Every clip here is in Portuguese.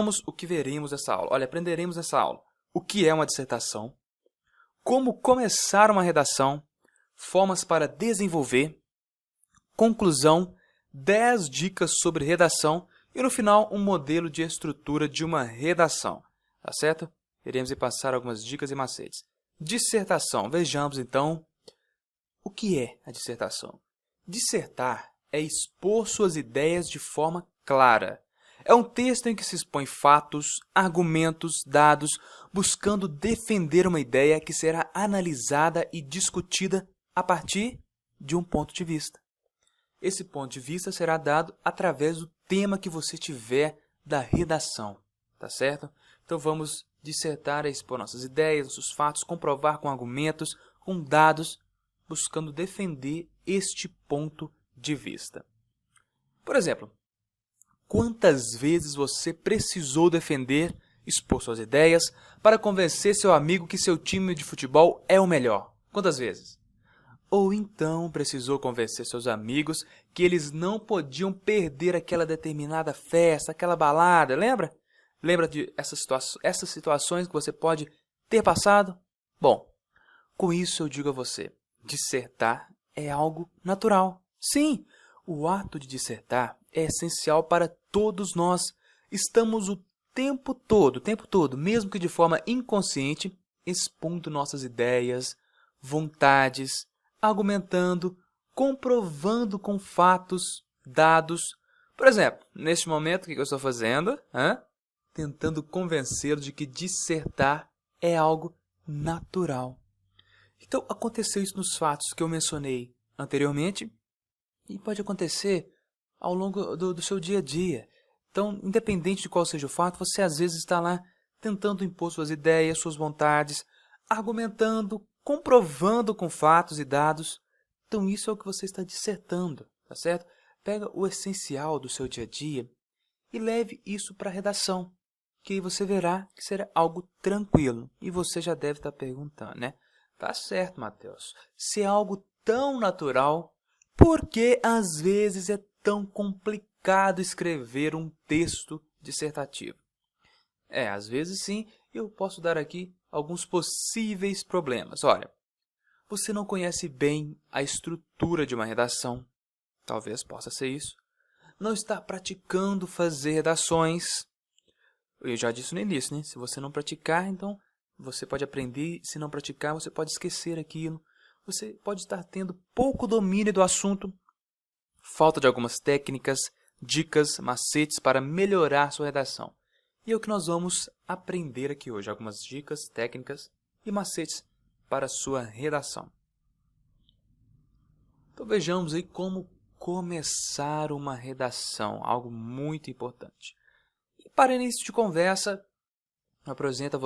Vamos o que veremos nessa aula. Olha, aprenderemos nessa aula o que é uma dissertação, como começar uma redação, formas para desenvolver, conclusão, 10 dicas sobre redação e, no final, um modelo de estrutura de uma redação. Tá certo? Iremos passar algumas dicas e macetes. Dissertação. Vejamos, então, o que é a dissertação. Dissertar é expor suas ideias de forma clara. É um texto em que se expõe fatos, argumentos, dados, buscando defender uma ideia que será analisada e discutida a partir de um ponto de vista. Esse ponto de vista será dado através do tema que você tiver da redação, tá certo? Então vamos dissertar, expor nossas ideias, nossos fatos, comprovar com argumentos, com dados, buscando defender este ponto de vista. Por exemplo, quantas vezes você precisou defender, expor suas ideias, para convencer seu amigo que seu time de futebol é o melhor? Quantas vezes? Ou então precisou convencer seus amigos que eles não podiam perder aquela determinada festa, aquela balada, lembra? Lembra de essas situações que você pode ter passado? Bom, com isso eu digo a você, dissertar é algo natural. Sim, o ato de dissertar é essencial para todos nós. Estamos o tempo todo, mesmo que de forma inconsciente, expondo nossas ideias, vontades, argumentando, comprovando com fatos, dados. Por exemplo, neste momento, o que eu estou fazendo? Tentando convencê-lo de que dissertar é algo natural. Então, aconteceu isso nos fatos que eu mencionei anteriormente e pode acontecer ao longo do seu dia a dia. Então, independente de qual seja o fato, você às vezes está lá tentando impor suas ideias, suas vontades, argumentando, comprovando com fatos e dados. Então, isso é o que você está dissertando, tá certo? Pega o essencial do seu dia a dia e leve isso para a redação, que aí você verá que será algo tranquilo. E você já deve estar perguntando, né? Tá certo, Matheus. Se é algo tão natural, por que às vezes é tão complicado escrever um texto dissertativo? Às vezes sim, eu posso dar aqui alguns possíveis problemas. Olha, você não conhece bem a estrutura de uma redação. Talvez possa ser isso. Não está praticando fazer redações. Eu já disse no início, né? Se você não praticar, então você pode aprender. Se não praticar, você pode esquecer aquilo. Você pode estar tendo pouco domínio do assunto. Falta de algumas técnicas, dicas, macetes para melhorar sua redação. E é o que nós vamos aprender aqui hoje. Algumas dicas, técnicas e macetes para a sua redação. Então vejamos aí como começar uma redação. Algo muito importante. E para início de conversa, apresento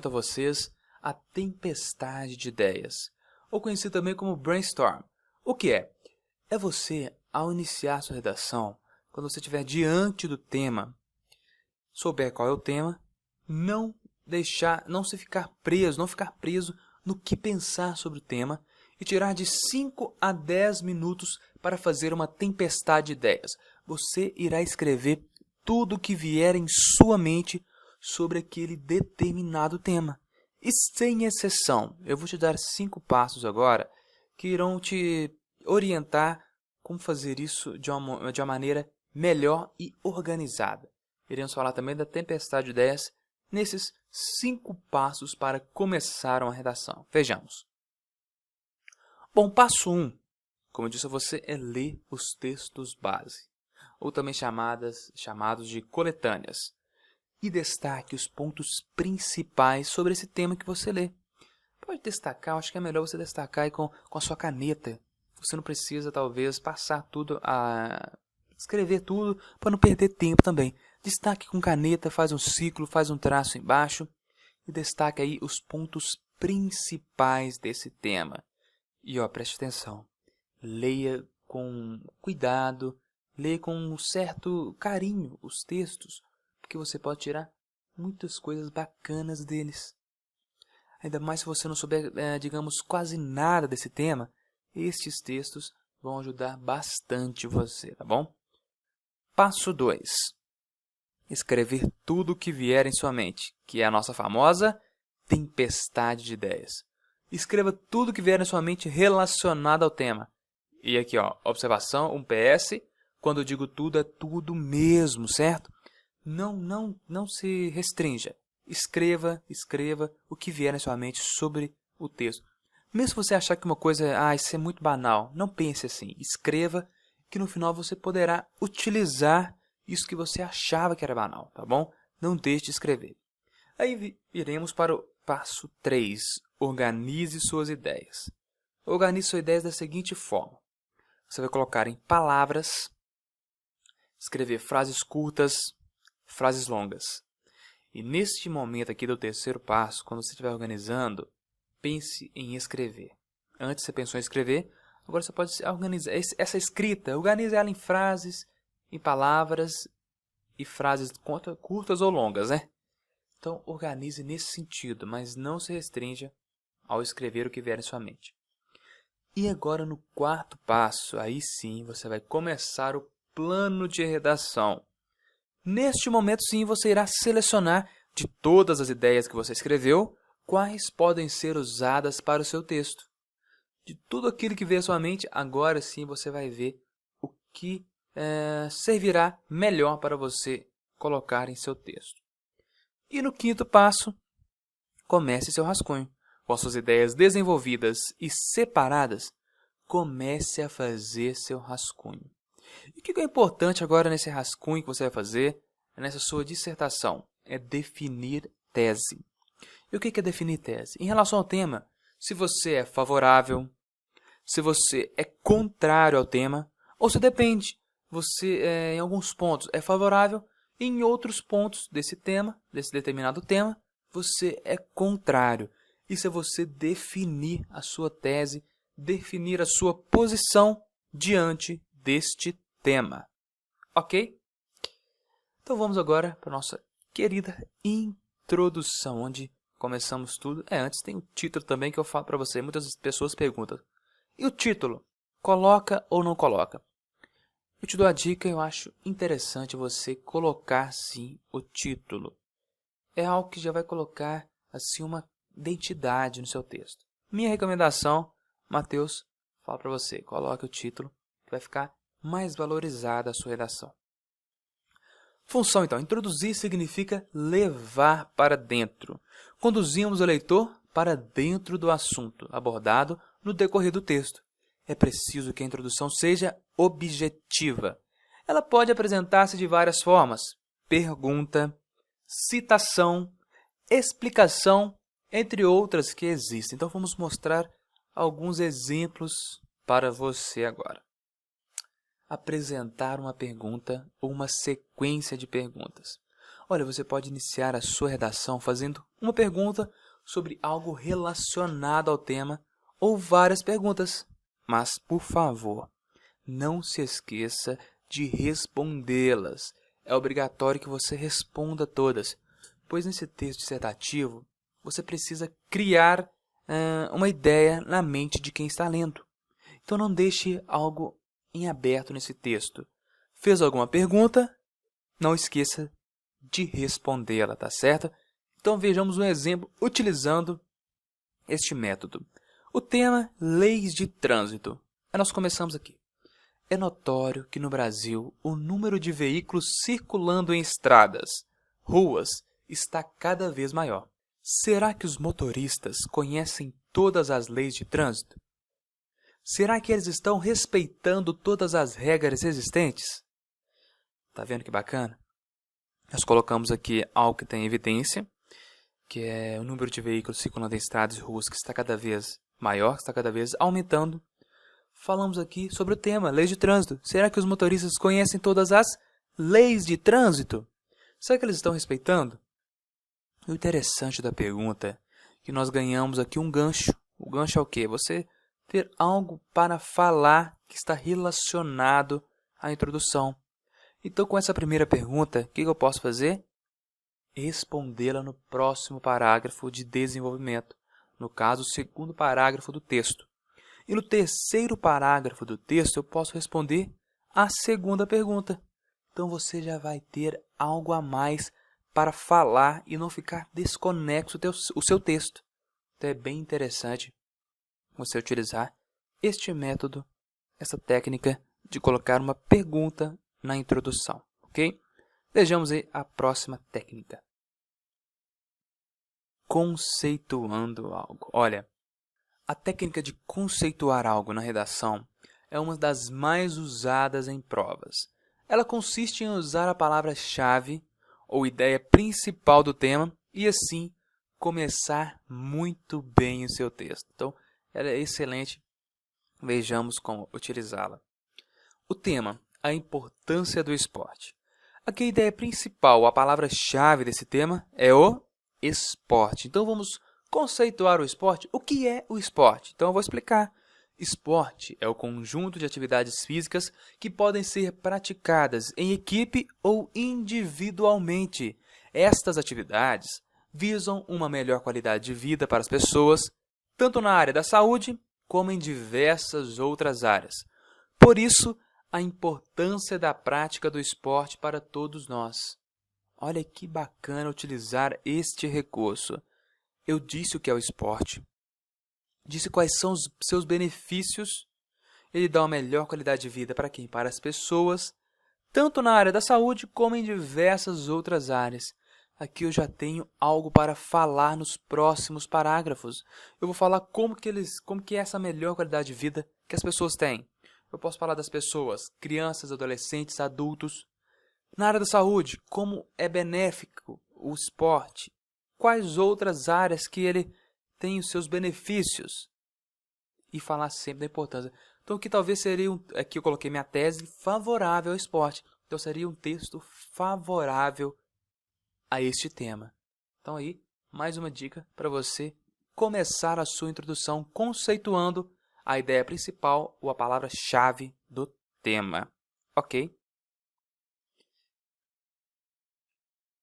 a vocês a tempestade de ideias, ou conhecido também como brainstorm. O que é? É você, ao iniciar sua redação, quando você estiver diante do tema, souber qual é o tema, não ficar preso no que pensar sobre o tema e tirar de 5 a 10 minutos para fazer uma tempestade de ideias. Você irá escrever tudo o que vier em sua mente sobre aquele determinado tema. E sem exceção, eu vou te dar 5 passos agora que irão te orientar como fazer isso de uma maneira melhor e organizada. Iremos falar também da tempestade de ideias nesses 5 passos para começar uma redação. Vejamos. Bom, passo 1, como eu disse a você, é ler os textos base, ou também chamados de coletâneas. E destaque os pontos principais sobre esse tema que você lê. Pode destacar, acho que é melhor você destacar aí com a sua caneta. Você não precisa, talvez, passar tudo, escrever tudo, para não perder tempo também. Destaque com caneta, faz um círculo, faz um traço embaixo e destaque aí os pontos principais desse tema. E preste atenção, leia com cuidado, leia com um certo carinho os textos, porque você pode tirar muitas coisas bacanas deles. Ainda mais se você não souber, digamos, quase nada desse tema, estes textos vão ajudar bastante você, tá bom? Passo 2. escrever tudo o que vier em sua mente, que é a nossa famosa tempestade de ideias. Escreva tudo o que vier em sua mente relacionado ao tema. E aqui, ó, observação, um PS, quando eu digo tudo, é tudo mesmo, certo? Não se restrinja. Escreva o que vier na sua mente sobre o texto. Mesmo se você achar que uma coisa, isso é muito banal, não pense assim. Escreva que no final você poderá utilizar isso que você achava que era banal, tá bom? Não deixe de escrever. Aí iremos para o passo 3. Organize suas ideias. Organize suas ideias da seguinte forma. Você vai colocar em palavras, escrever frases curtas, frases longas. E neste momento aqui do terceiro passo, quando você estiver organizando, pense em escrever. Antes você pensou em escrever, agora você pode organizar essa escrita, organize ela em frases, em palavras e frases curtas ou longas, né? Então organize nesse sentido, mas não se restrinja ao escrever o que vier em sua mente. E agora no quarto passo, aí sim você vai começar o plano de redação. Neste momento sim você irá selecionar de todas as ideias que você escreveu, quais podem ser usadas para o seu texto. De tudo aquilo que veio à sua mente, agora sim você vai ver o que servirá melhor para você colocar em seu texto. E no quinto passo, comece seu rascunho. Com suas ideias desenvolvidas e separadas, comece a fazer seu rascunho. E o que é importante agora nesse rascunho que você vai fazer, nessa sua dissertação? É definir tese. E o que é definir tese? Em relação ao tema, se você é favorável, se você é contrário ao tema, ou se depende, você em alguns pontos é favorável, e em outros pontos desse tema, desse determinado tema, você é contrário. Isso é você definir a sua tese, definir a sua posição diante deste tema. Ok? Então vamos agora para a nossa querida introdução, onde começamos tudo. Antes tem o título também que eu falo para você. Muitas pessoas perguntam. E o título? Coloca ou não coloca? Eu te dou a dica, eu acho interessante você colocar sim o título. É algo que já vai colocar assim uma identidade no seu texto. Minha recomendação, Mateus, fala para você, coloque o título, que vai ficar mais valorizada a sua redação. Função, então. Introduzir significa levar para dentro. Conduzimos o leitor para dentro do assunto abordado no decorrer do texto. É preciso que a introdução seja objetiva. Ela pode apresentar-se de várias formas. Pergunta, citação, explicação, entre outras que existem. Então, vamos mostrar alguns exemplos para você agora. Apresentar uma pergunta ou uma sequência de perguntas. Olha, você pode iniciar a sua redação fazendo uma pergunta sobre algo relacionado ao tema ou várias perguntas. Mas, por favor, não se esqueça de respondê-las. É obrigatório que você responda todas, pois nesse texto dissertativo você precisa criar uma ideia na mente de quem está lendo. Então não deixe algo em aberto nesse texto. Fez alguma pergunta? Não esqueça de respondê-la, tá certo? Então vejamos um exemplo utilizando este método. O tema leis de trânsito. Aí nós começamos aqui. É notório que no Brasil o número de veículos circulando em estradas, ruas, está cada vez maior. Será que os motoristas conhecem todas as leis de trânsito? Será que eles estão respeitando todas as regras existentes? Tá vendo que bacana? Nós colocamos aqui algo que tem evidência, que é o número de veículos circulando em estradas e ruas que está cada vez maior, que está cada vez aumentando. Falamos aqui sobre o tema, leis de trânsito. Será que os motoristas conhecem todas as leis de trânsito? Será que eles estão respeitando? O interessante da pergunta é que nós ganhamos aqui um gancho. O gancho é o quê? Você ter algo para falar que está relacionado à introdução. Então, com essa primeira pergunta, o que eu posso fazer? Respondê-la no próximo parágrafo de desenvolvimento. No caso, o segundo parágrafo do texto. E no terceiro parágrafo do texto, eu posso responder a segunda pergunta. então você já vai ter algo a mais para falar e não ficar desconexo o seu texto. Então é bem interessante você utilizar este método, essa técnica de colocar uma pergunta na introdução, ok? Vejamos aí a próxima técnica. Conceituando algo. Olha, a técnica de conceituar algo na redação é uma das mais usadas em provas. Ela consiste em usar a palavra-chave ou ideia principal do tema e assim começar muito bem o seu texto. Então, ela é excelente. Vejamos como utilizá-la. O tema, a importância do esporte. Aqui a ideia principal, a palavra-chave desse tema é o esporte. Então vamos conceituar o esporte. O que é o esporte? Então eu vou explicar. Esporte é o conjunto de atividades físicas que podem ser praticadas em equipe ou individualmente. Estas atividades visam uma melhor qualidade de vida para as pessoas, tanto na área da saúde como em diversas outras áreas. Por isso, a importância da prática do esporte para todos nós. Olha que bacana utilizar este recurso. Eu disse o que é o esporte. Disse quais são os seus benefícios. Ele dá uma melhor qualidade de vida para quem? Para as pessoas, tanto na área da saúde como em diversas outras áreas. Aqui eu já tenho algo para falar nos próximos parágrafos. Eu vou falar como que é essa melhor qualidade de vida que as pessoas têm. Eu posso falar das pessoas, crianças, adolescentes, adultos. Na área da saúde, como é benéfico o esporte. Quais outras áreas que ele tem os seus benefícios. E falar sempre da importância. Então, aqui talvez seria, aqui eu coloquei minha tese favorável ao esporte. Então, seria um texto favorável a este tema. Então, aí, mais uma dica para você começar a sua introdução conceituando a ideia principal ou a palavra-chave do tema. Ok?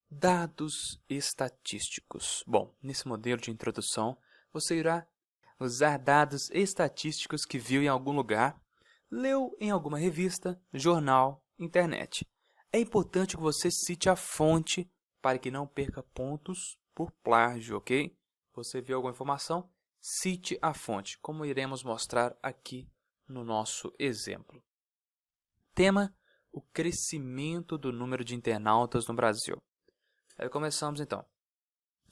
Dados estatísticos. Bom, nesse modelo de introdução, você irá usar dados estatísticos que viu em algum lugar, leu em alguma revista, jornal, internet. É importante que você cite a fonte para que não perca pontos por plágio, ok? Você viu alguma informação? Cite a fonte, como iremos mostrar aqui no nosso exemplo. Tema: o crescimento do número de internautas no Brasil. Aí começamos então.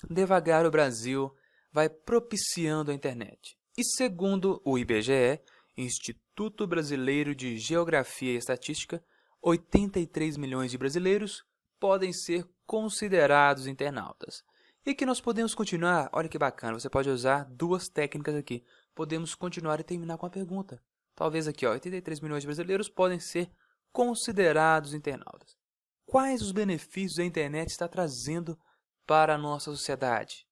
Devagar o Brasil vai propiciando a internet. E segundo o IBGE, Instituto Brasileiro de Geografia e Estatística, 83 milhões de brasileiros podem ser considerados internautas. E que nós podemos continuar, olha que bacana, você pode usar duas técnicas aqui. Podemos continuar e terminar com a pergunta. Talvez aqui, 83 milhões de brasileiros podem ser considerados internautas. Quais os benefícios a internet está trazendo para a nossa sociedade?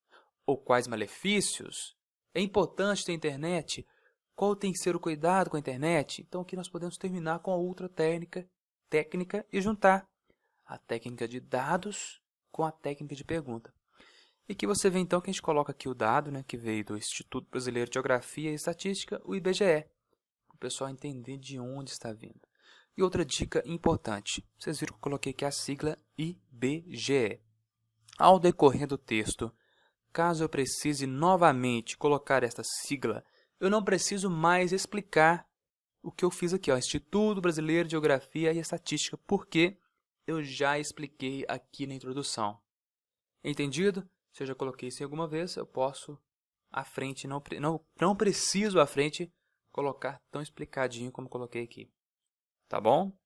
Ou quais malefícios? É importante ter internet? Qual tem que ser o cuidado com a internet? Então aqui nós podemos terminar com a outra técnica e juntar a técnica de dados com a técnica de pergunta. E aqui você vê então que a gente coloca aqui o dado, né, que veio do Instituto Brasileiro de Geografia e Estatística, o IBGE, para o pessoal entender de onde está vindo. E outra dica importante, vocês viram que eu coloquei aqui a sigla IBGE. Ao decorrer do texto, caso eu precise novamente colocar esta sigla, eu não preciso mais explicar o que eu fiz aqui, Instituto Brasileiro de Geografia e Estatística, porque eu já expliquei aqui na introdução. Entendido? Se eu já coloquei isso alguma vez, eu posso à frente, não preciso à frente colocar tão explicadinho como coloquei aqui. Tá bom?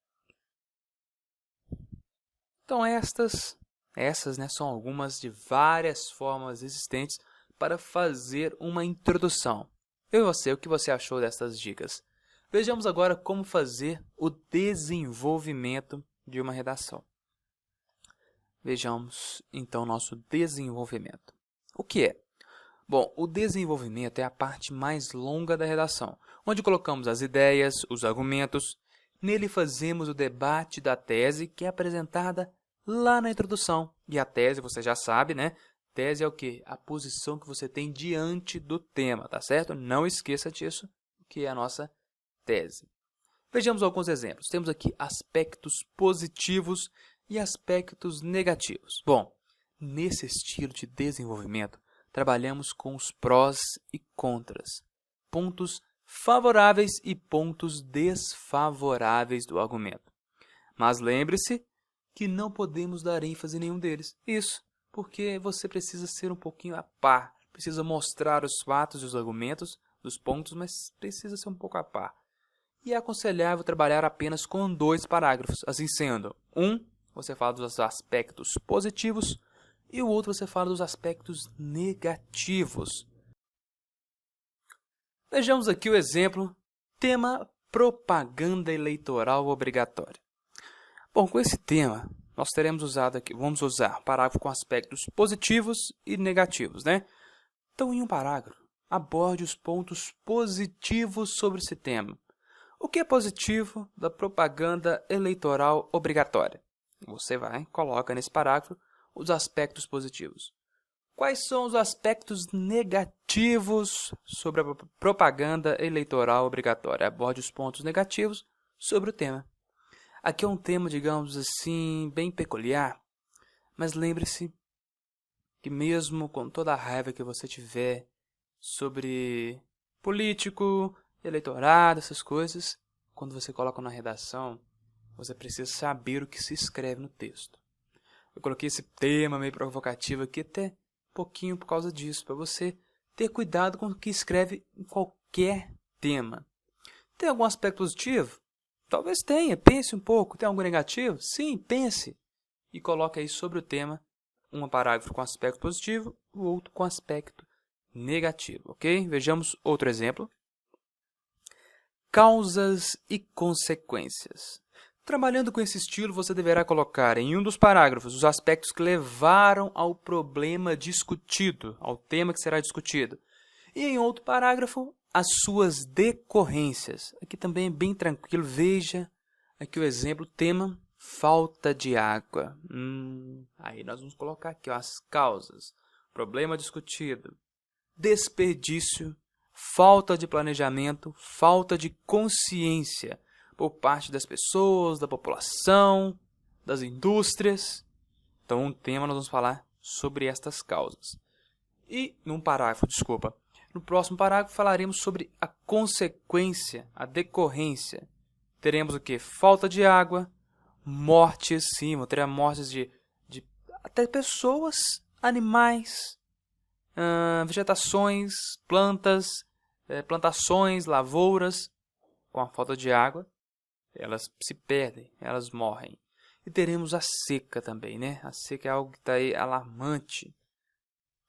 Então essas, né, são algumas de várias formas existentes para fazer uma introdução. Eu e você, o que você achou dessas dicas? Vejamos agora como fazer o desenvolvimento de uma redação. Vejamos então nosso desenvolvimento. O que é? Bom, o desenvolvimento é a parte mais longa da redação, onde colocamos as ideias, os argumentos. Nele fazemos o debate da tese que é apresentada lá na introdução. E a tese, você já sabe, né? Tese é o quê? A posição que você tem diante do tema, tá certo? Não esqueça disso, que é a nossa tese. Vejamos alguns exemplos. Temos aqui aspectos positivos e aspectos negativos. Bom, nesse estilo de desenvolvimento, trabalhamos com os prós e contras, pontos favoráveis e pontos desfavoráveis do argumento. Mas lembre-se que não podemos dar ênfase em nenhum deles. Isso, porque você precisa ser um pouquinho a par, precisa mostrar os fatos e os argumentos dos pontos, mas precisa ser um pouco a par. E é aconselhável trabalhar apenas com 2 parágrafos, assim sendo, você fala dos aspectos positivos e o outro você fala dos aspectos negativos. Vejamos aqui o exemplo, tema propaganda eleitoral obrigatória. Bom, com esse tema, nós vamos usar parágrafo com aspectos positivos e negativos, né? Então, em um parágrafo, aborde os pontos positivos sobre esse tema. O que é positivo da propaganda eleitoral obrigatória? Você coloca nesse parágrafo os aspectos positivos. Quais são os aspectos negativos sobre a propaganda eleitoral obrigatória? Aborde os pontos negativos sobre o tema. Aqui é um tema, digamos assim, bem peculiar, mas lembre-se que mesmo com toda a raiva que você tiver sobre político, eleitorado, essas coisas, quando você coloca na redação, você precisa saber o que se escreve no texto. Eu coloquei esse tema meio provocativo aqui até um pouquinho por causa disso, para você ter cuidado com o que escreve em qualquer tema. Tem algum aspecto positivo? Talvez tenha, pense um pouco. Tem algum negativo? Sim, pense. E coloque aí sobre o tema um parágrafo com aspecto positivo, o outro com aspecto negativo, ok? Vejamos outro exemplo. Causas e consequências. Trabalhando com esse estilo, você deverá colocar em um dos parágrafos os aspectos que levaram ao problema discutido, ao tema que será discutido. E em outro parágrafo, as suas decorrências. Aqui também é bem tranquilo. Veja aqui o exemplo, tema falta de água. Aí nós vamos colocar aqui as causas. Problema discutido. Desperdício, falta de planejamento, falta de consciência por parte das pessoas, da população, das indústrias. Então, um tema nós vamos falar sobre estas causas. E no próximo parágrafo falaremos sobre a consequência, a decorrência. Teremos o que? Falta de água, mortes, sim, teremos mortes de até pessoas, animais, vegetações, plantas, plantações, lavouras. Com a falta de água, elas se perdem, elas morrem. E teremos a seca também, né? A seca é algo que está aí alarmante.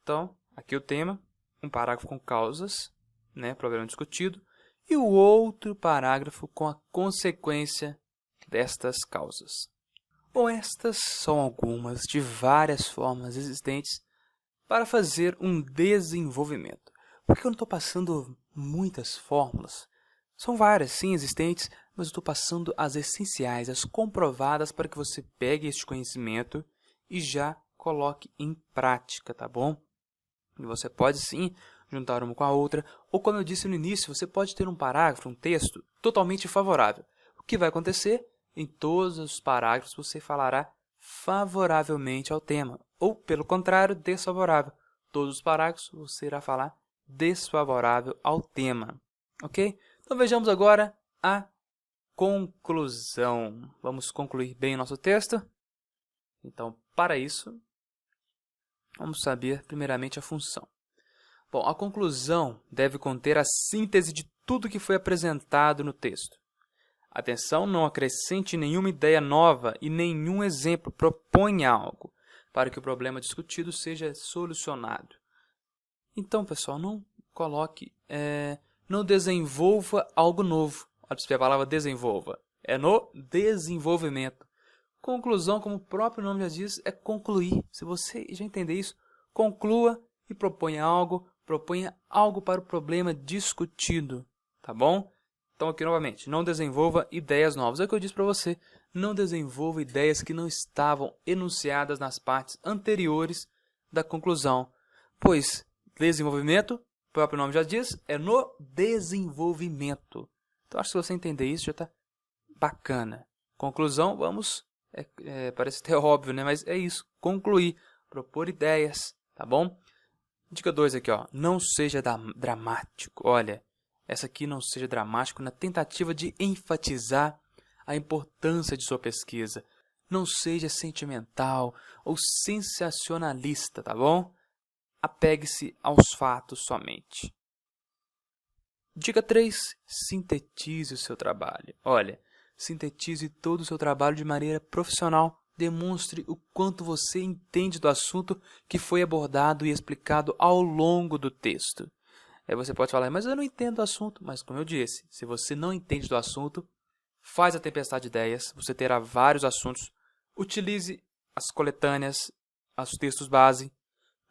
Então, aqui o tema, um parágrafo com causas, né? Problema discutido, e o outro parágrafo com a consequência destas causas. Bom, estas são algumas de várias formas existentes para fazer um desenvolvimento. Porque eu não estou passando muitas fórmulas. São várias, sim, existentes, mas eu estou passando as essenciais, as comprovadas para que você pegue este conhecimento e já coloque em prática, tá bom? E você pode, sim, juntar uma com a outra, ou como eu disse no início, você pode ter um parágrafo, um texto totalmente favorável. O que vai acontecer? Em todos os parágrafos você falará favoravelmente ao tema, ou, pelo contrário, desfavorável. Todos os parágrafos você irá falar desfavorável ao tema, ok? Então vejamos agora a conclusão. Vamos concluir bem o nosso texto? Então, para isso, vamos saber primeiramente a função. Bom, a conclusão deve conter a síntese de tudo que foi apresentado no texto. Atenção, não acrescente nenhuma ideia nova e nenhum exemplo. Proponha algo para que o problema discutido seja solucionado. Então, pessoal, não coloque, não desenvolva algo novo. Olha para a palavra desenvolva. É no desenvolvimento. Conclusão, como o próprio nome já diz, é concluir. Se você já entender isso, conclua e proponha algo para o problema discutido, tá bom? Então aqui novamente, não desenvolva ideias novas. É o que eu disse para você, não desenvolva ideias que não estavam enunciadas nas partes anteriores da conclusão. Pois desenvolvimento, o próprio nome já diz, é no desenvolvimento. Então acho que se você entender isso, já está bacana. Conclusão, vamos... parece até óbvio, né? Mas é isso. Concluir. Propor ideias, tá bom? Dica 2 aqui, ó. Não seja dramático. Olha, essa aqui não seja dramático na tentativa de enfatizar a importância de sua pesquisa. Não seja sentimental ou sensacionalista, tá bom? Apegue-se aos fatos somente. Dica 3. Sintetize o seu trabalho. Olha, sintetize todo o seu trabalho de maneira profissional. Demonstre o quanto você entende do assunto que foi abordado e explicado ao longo do texto. Aí você pode falar, mas eu não entendo do assunto. Mas como eu disse, se você não entende do assunto, faz a tempestade de ideias. Você terá vários assuntos. Utilize as coletâneas, os textos base.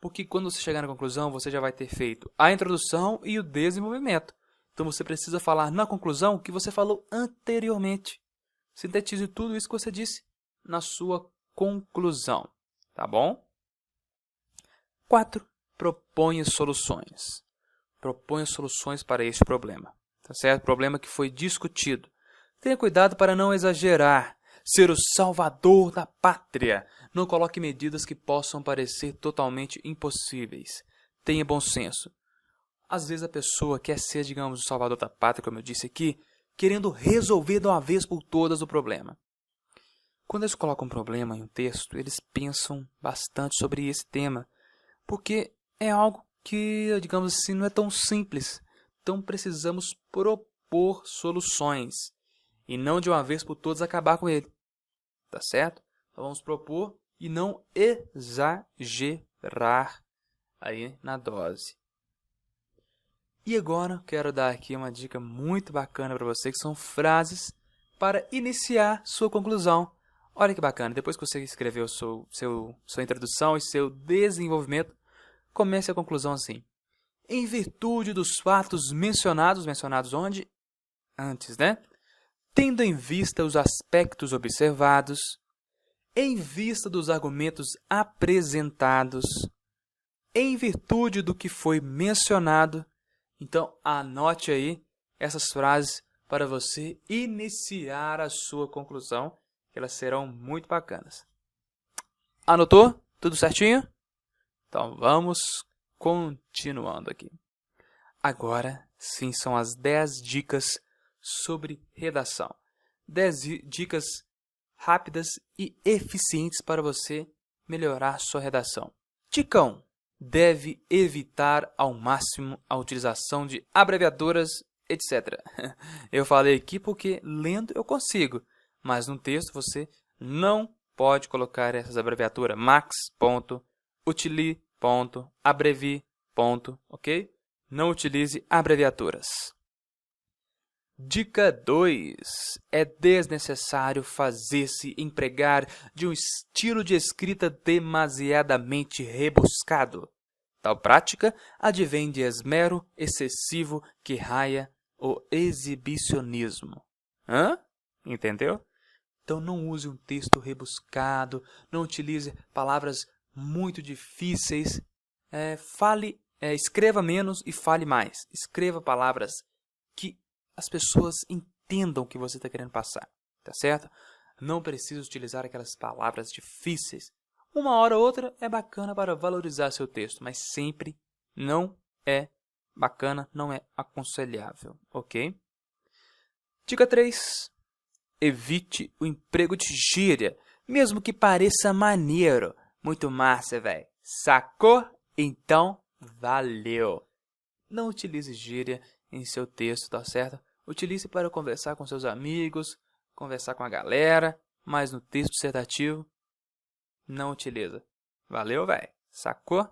Porque quando você chegar na conclusão, você já vai ter feito a introdução e o desenvolvimento. Então você precisa falar na conclusão o que você falou anteriormente. Sintetize tudo isso que você disse na sua conclusão, tá bom? 4. Proponha soluções. Proponha soluções para este problema, tá certo? Problema que foi discutido. Tenha cuidado para não exagerar, ser o salvador da pátria. Não coloque medidas que possam parecer totalmente impossíveis. Tenha bom senso. Às vezes a pessoa quer ser, digamos, o salvador da pátria, como eu disse aqui, querendo resolver de uma vez por todas o problema. Quando eles colocam um problema em um texto, eles pensam bastante sobre esse tema, porque é algo que, digamos assim, não é tão simples. Então precisamos propor soluções e não de uma vez por todas acabar com ele. Tá certo? Então vamos propor e não exagerar aí na dose. E agora quero dar aqui uma dica muito bacana para você, que são frases para iniciar sua conclusão. Olha que bacana, depois que você escreveu sua introdução e seu desenvolvimento, comece a conclusão assim. Em virtude dos fatos mencionados onde? Antes, né? Tendo em vista os aspectos observados, em vista dos argumentos apresentados, em virtude do que foi mencionado. Então, anote aí essas frases para você iniciar a sua conclusão, que elas serão muito bacanas. Anotou? Tudo certinho? Então, vamos continuando aqui. Agora, sim, são as 10 dicas sobre redação. 10 dicas rápidas e eficientes para você melhorar sua redação. Dica 1. Deve evitar ao máximo a utilização de abreviaturas, etc. Eu falei aqui porque lendo eu consigo, mas no texto você não pode colocar essas abreviaturas. Max, ponto, utili, ponto, abrevi, ponto, ok? Não utilize abreviaturas. Dica 2. É desnecessário fazer-se empregar de um estilo de escrita demasiadamente rebuscado. Tal prática advém de esmero excessivo que raia o exibicionismo. Entendeu? Então não use um texto rebuscado, não utilize palavras muito difíceis. Escreva menos e fale mais. Escreva palavras que as pessoas entendam o que você está querendo passar, tá certo? Não precisa utilizar aquelas palavras difíceis. Uma hora ou outra é bacana para valorizar seu texto, mas sempre não é bacana, não é aconselhável, ok? Dica 3. Evite o emprego de gíria, mesmo que pareça maneiro. Muito massa, velho. Sacou? Então, valeu! Não utilize gíria em seu texto, tá certo? Utilize para conversar com seus amigos, conversar com a galera, mas no texto dissertativo, não utiliza. Valeu, velho? Sacou?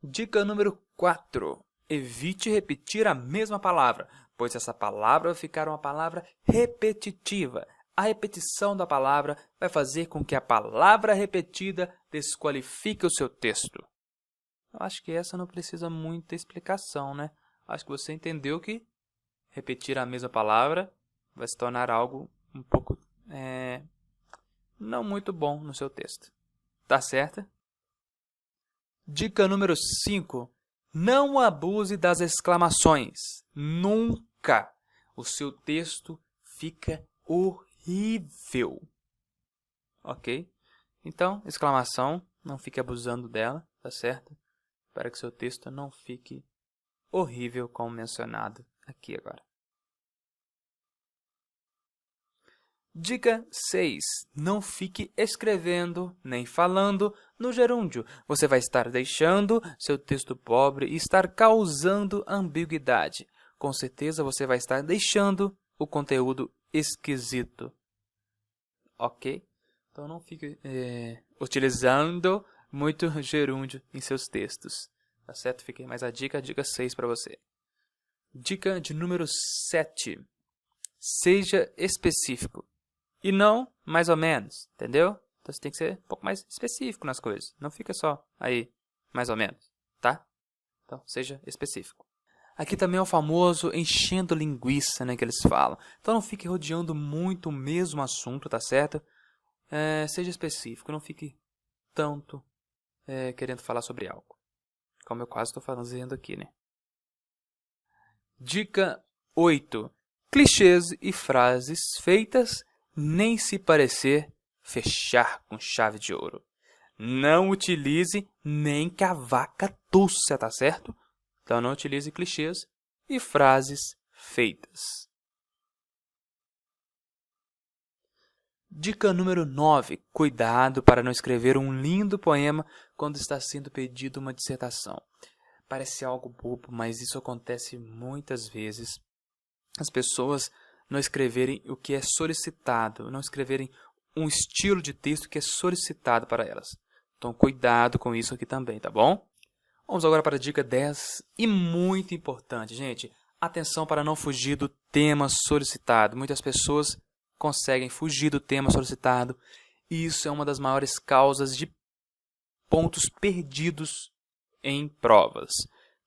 Dica número 4. Evite repetir a mesma palavra, pois essa palavra vai ficar uma palavra repetitiva. A repetição da palavra vai fazer com que a palavra repetida desqualifique o seu texto. Eu acho que essa não precisa muita explicação, né? Acho que você entendeu que repetir a mesma palavra vai se tornar algo um pouco não muito bom no seu texto. Tá certo? Dica número 5. Não abuse das exclamações. Nunca! O seu texto fica horrível. Ok? Então, exclamação, não fique abusando dela, tá certo? Para que seu texto não fique horrível como mencionado aqui agora. Dica 6. Não fique escrevendo nem falando no gerúndio. Você vai estar deixando seu texto pobre e estar causando ambiguidade. Com certeza você vai estar deixando o conteúdo esquisito. Ok? Então não fique utilizando muito gerúndio em seus textos. Tá certo? Fica aí mais a dica 6 para você. Dica de número 7. Seja específico. E não mais ou menos, entendeu? Então você tem que ser um pouco mais específico nas coisas. Não fica só aí, mais ou menos, tá? Então, seja específico. Aqui também é o famoso enchendo linguiça, né, que eles falam. Então não fique rodeando muito o mesmo assunto, tá certo? Seja específico, não fique tanto querendo falar sobre algo. Como eu quase estou fazendo aqui, né? Dica 8. Clichês e frases feitas nem se parecer fechar com chave de ouro. Não utilize nem que a vaca tussa, tá certo? Então não utilize clichês e frases feitas. Dica número 9. Cuidado para não escrever um lindo poema quando está sendo pedido uma dissertação. Parece algo bobo, mas isso acontece muitas vezes. As pessoas não escreverem o que é solicitado, não escreverem um estilo de texto que é solicitado para elas. Então, cuidado com isso aqui também, tá bom? Vamos agora para a dica 10, e muito importante, gente. Atenção para não fugir do tema solicitado. Muitas pessoas conseguem fugir do tema solicitado, e isso é uma das maiores causas de pontos perdidos em provas.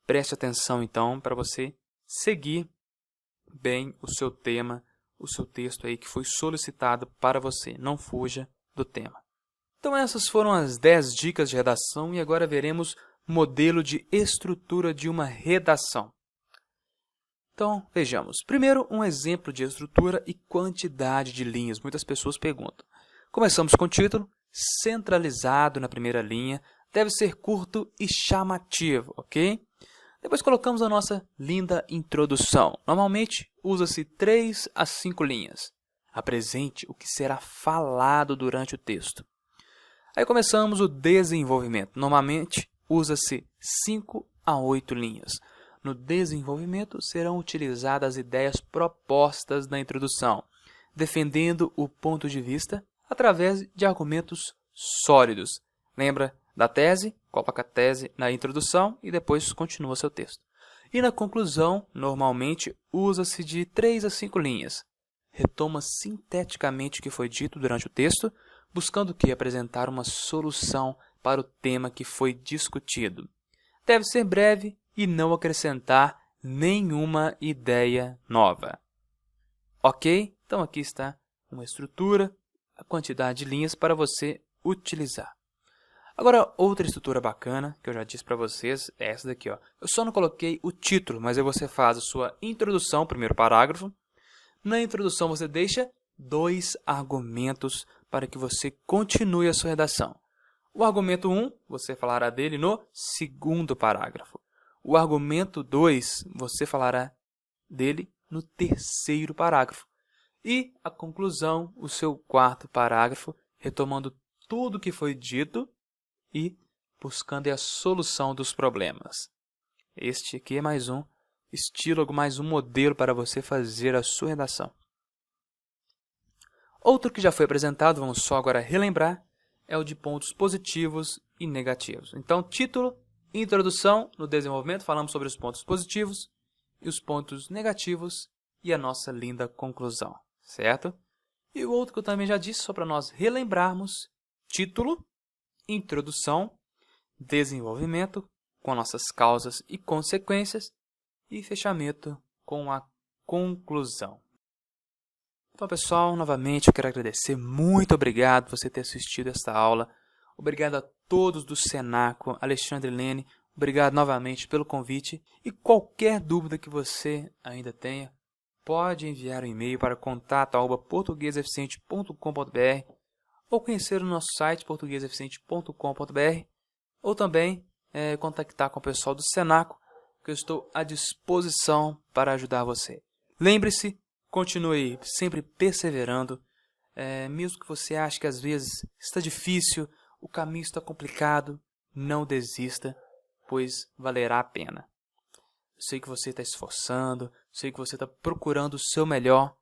Preste atenção, então, para você seguir bem o seu tema, o seu texto aí que foi solicitado para você. Não fuja do tema. Então essas foram as 10 dicas de redação e agora veremos modelo de estrutura de uma redação. Então, vejamos. Primeiro, um exemplo de estrutura e quantidade de linhas. Muitas pessoas perguntam. Começamos com o título, centralizado na primeira linha, deve ser curto e chamativo, ok? Depois colocamos a nossa linda introdução. Normalmente, usa-se 3 a 5 linhas. Apresente o que será falado durante o texto. Aí começamos o desenvolvimento. Normalmente, usa-se 5 a 8 linhas. No desenvolvimento, serão utilizadas as ideias propostas na introdução, defendendo o ponto de vista através de argumentos sólidos. Lembra da tese? Coloca a tese na introdução e depois continua seu texto. E na conclusão, normalmente, usa-se de 3 a 5 linhas. Retoma sinteticamente o que foi dito durante o texto, buscando que apresentar uma solução para o tema que foi discutido. Deve ser breve e não acrescentar nenhuma ideia nova. Ok? Então aqui está uma estrutura, a quantidade de linhas para você utilizar. Agora, outra estrutura bacana, que eu já disse para vocês, é essa daqui. Ó. Eu só não coloquei o título, mas aí você faz a sua introdução, primeiro parágrafo. Na introdução você deixa 2 argumentos para que você continue a sua redação. O argumento 1, você falará dele no segundo parágrafo. O argumento 2, você falará dele no terceiro parágrafo. E a conclusão, o seu quarto parágrafo, retomando tudo o que foi dito e buscando a solução dos problemas. Este aqui é mais um estilo, mais um modelo para você fazer a sua redação. Outro que já foi apresentado, vamos só agora relembrar, é o de pontos positivos e negativos. Então, título, introdução, no desenvolvimento falamos sobre os pontos positivos e os pontos negativos e a nossa linda conclusão, certo? E o outro que eu também já disse, só para nós relembrarmos, título, introdução, desenvolvimento, com nossas causas e consequências, e fechamento com a conclusão. Então, pessoal, novamente eu quero agradecer. Muito obrigado por você ter assistido esta aula. Obrigado a todos do Senaco, Alexandre e Lene. Obrigado novamente pelo convite. E qualquer dúvida que você ainda tenha, pode enviar um e-mail para contato@portugueseficiente.com.br ou conhecer o nosso site portugueseficiente.com.br ou também contactar com o pessoal do Senaco, que eu estou à disposição para ajudar você. Lembre-se, continue sempre perseverando, mesmo que você ache que às vezes está difícil, o caminho está complicado, não desista, pois valerá a pena. Eu sei que você está esforçando, sei que você está procurando o seu melhor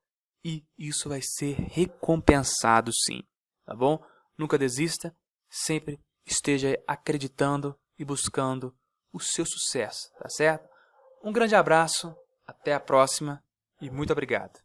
e isso vai ser recompensado sim, tá bom? Nunca desista, sempre esteja acreditando e buscando o seu sucesso, tá certo? Um grande abraço, até a próxima e muito obrigado.